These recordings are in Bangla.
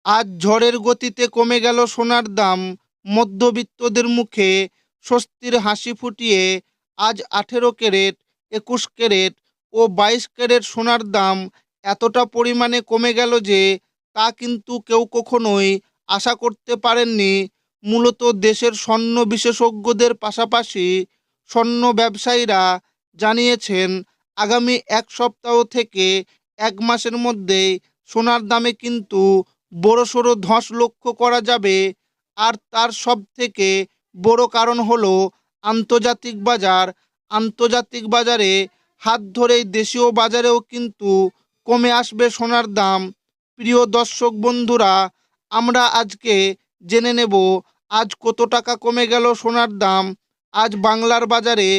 আজ ঝড়ের গতিতে কমে গেল সোনার দাম। মধ্যবিত্তদের মুখে স্বস্তির হাসি ফুটিয়ে আজ 18 ক্যারেট, 21 ক্যারেট ও 22 ক্যারেট সোনার দাম এতটা পরিমাণে কমে গেল যে তা কিন্তু কেউ কখনোই আশা করতে পারেননি। মূলত দেশের স্বর্ণ বিশেষজ্ঞদের পাশাপাশি স্বর্ণ ব্যবসায়ীরা জানিয়েছেন, আগামী এক সপ্তাহ থেকে এক মাসের মধ্যেই সোনার দামে কিন্তু বড়সড় ধস লক্ষ্য করা যাবে। আর তার সবথেকে বড় কারণ হলো আন্তর্জাতিক বাজার। আন্তর্জাতিক বাজারে হাত ধরেই দেশীয় বাজারেও কিন্তু কমে আসবে সোনার দাম। প্রিয় দর্শক বন্ধুরা, আমরা আজকে জেনে নেব আজ কত টাকা কমে গেল সোনার দাম। আজ বাংলার বাজারে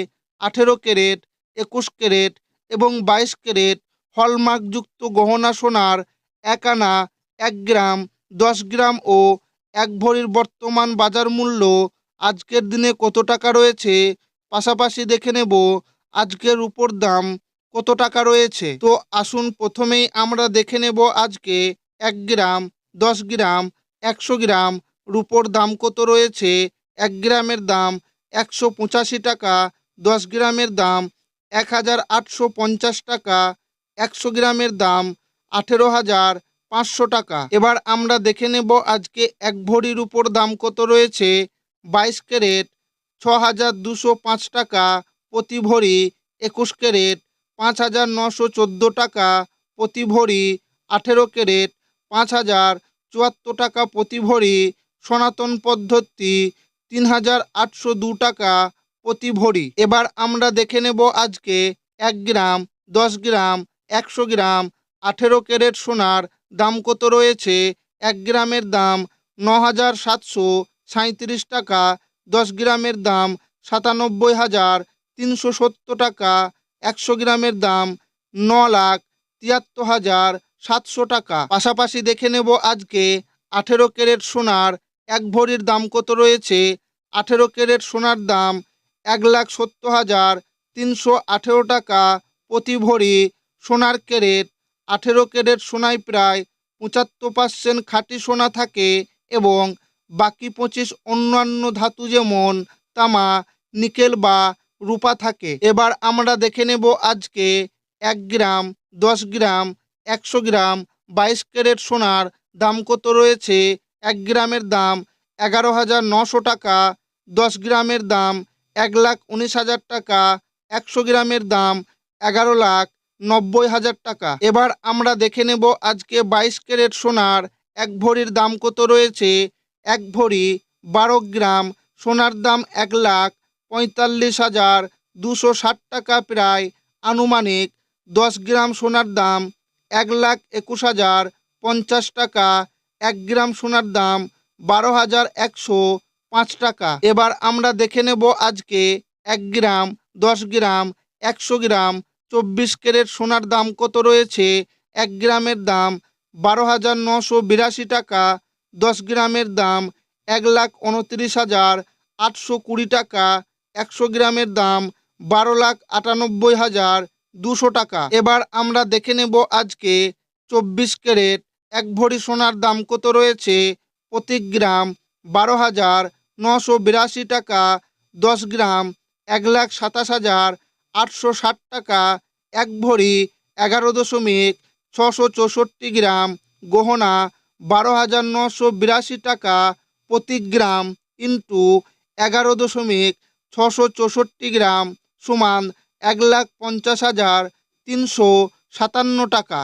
18 ক্যারেট, 21 ক্যারেট এবং 22 ক্যারেট হলমার্কযুক্ত গহনা সোনার 1 আনা, 1 গ্রাম, 10 গ্রাম ও 1 ভরির বর্তমান বাজার মূল্য আজকের দিনে কত টাকা রয়েছে। পাশাপাশি দেখে নেব আজকের রূপোর দাম কত টাকা রয়েছে। তো আসুন প্রথমেই আমরা দেখে নেব আজকে 1 গ্রাম, 10 গ্রাম, 100 গ্রাম রূপোর দাম কত রয়েছে। 1 গ্রামের দাম 185 টাকা, 10 গ্রামের দাম 1850 টাকা, 100 গ্রামের দাম 18,500 টাকা। এবার আমরা দেখে নেব আজকে 1 ভরির উপর দাম কত রয়েছে। 22 ক্যারেট 6,205 টাকা প্রতি ভরি, 21 ক্যারেট 5,914 টাকা প্রতি ভরি, 18 ক্যারেট 5,074 টাকা প্রতি ভরি, সনাতন পদ্ধতি 3,802 টাকা প্রতি ভরি। এবার আমরা দেখে নেব আজকে 1 গ্রাম, 10 গ্রাম, 100 গ্রাম 18 ক্যারেট সোনার দাম কত রয়েছে। 1 গ্রামের দাম 9,737 টাকা, 10 গ্রামের দাম 97,370 টাকা, 100 গ্রামের দাম 9,73,700 টাকা। পাশাপাশি দেখে নেব আজকে 18 ক্যারেট সোনার 1 ভরির দাম কত রয়েছে। 18 ক্যারেট সোনার দাম 1,70,318 টাকা প্রতি ভরি। সোনার ক্যারেট 18 ক্যারেট সোনায় প্রায় 75% খাঁটি সোনা থাকে এবং বাকি 25 অন্যান্য ধাতু যেমন তামা, নিকেল বা রূপা থাকে। এবার আমরা দেখে নেব আজকে 1 গ্রাম, 10 গ্রাম, 100 গ্রাম 22 ক্যারেট সোনার দাম কত রয়েছে। 1 গ্রামের দাম 11,900 টাকা, 10 গ্রামের দাম 1,19,000 টাকা, 100 গ্রামের দাম 11,90,000 টাকা। এবার আমরা দেখে নেব আজকে 22 ক্যারেট সোনার 1 ভরির দাম কত রয়েছে। 1 ভরি 12 গ্রাম সোনার দাম 1,45,260 টাকা প্রায় আনুমানিক। 10 গ্রাম সোনার দাম 1,21,050 টাকা, 1 গ্রাম সোনার দাম 12,105 টাকা। এবার আমরা দেখে নেব আজকে 1 গ্রাম, 10 গ্রাম, 100 গ্রাম 24 ক্যারেট সোনার দাম কত রয়েছে। 1 গ্রামের দাম 12,982 টাকা, 10 গ্রামের দাম 1,29,820 টাকা, 100 গ্রামের দাম 12,98,200 টাকা। এবার আমরা দেখে নেব আজকে 24 ক্যারেট 1 ভরি সোনার দাম কত রয়েছে। প্রতি গ্রাম 12,982 টাকা, 10 গ্রাম 1,27,860 টাকা, 1 ভরি 11,664 গ্রাম গহনা 12,982 টাকা প্রতি গ্রাম ইন্টু 11,664 গ্রাম সমান 1,50,357 টাকা।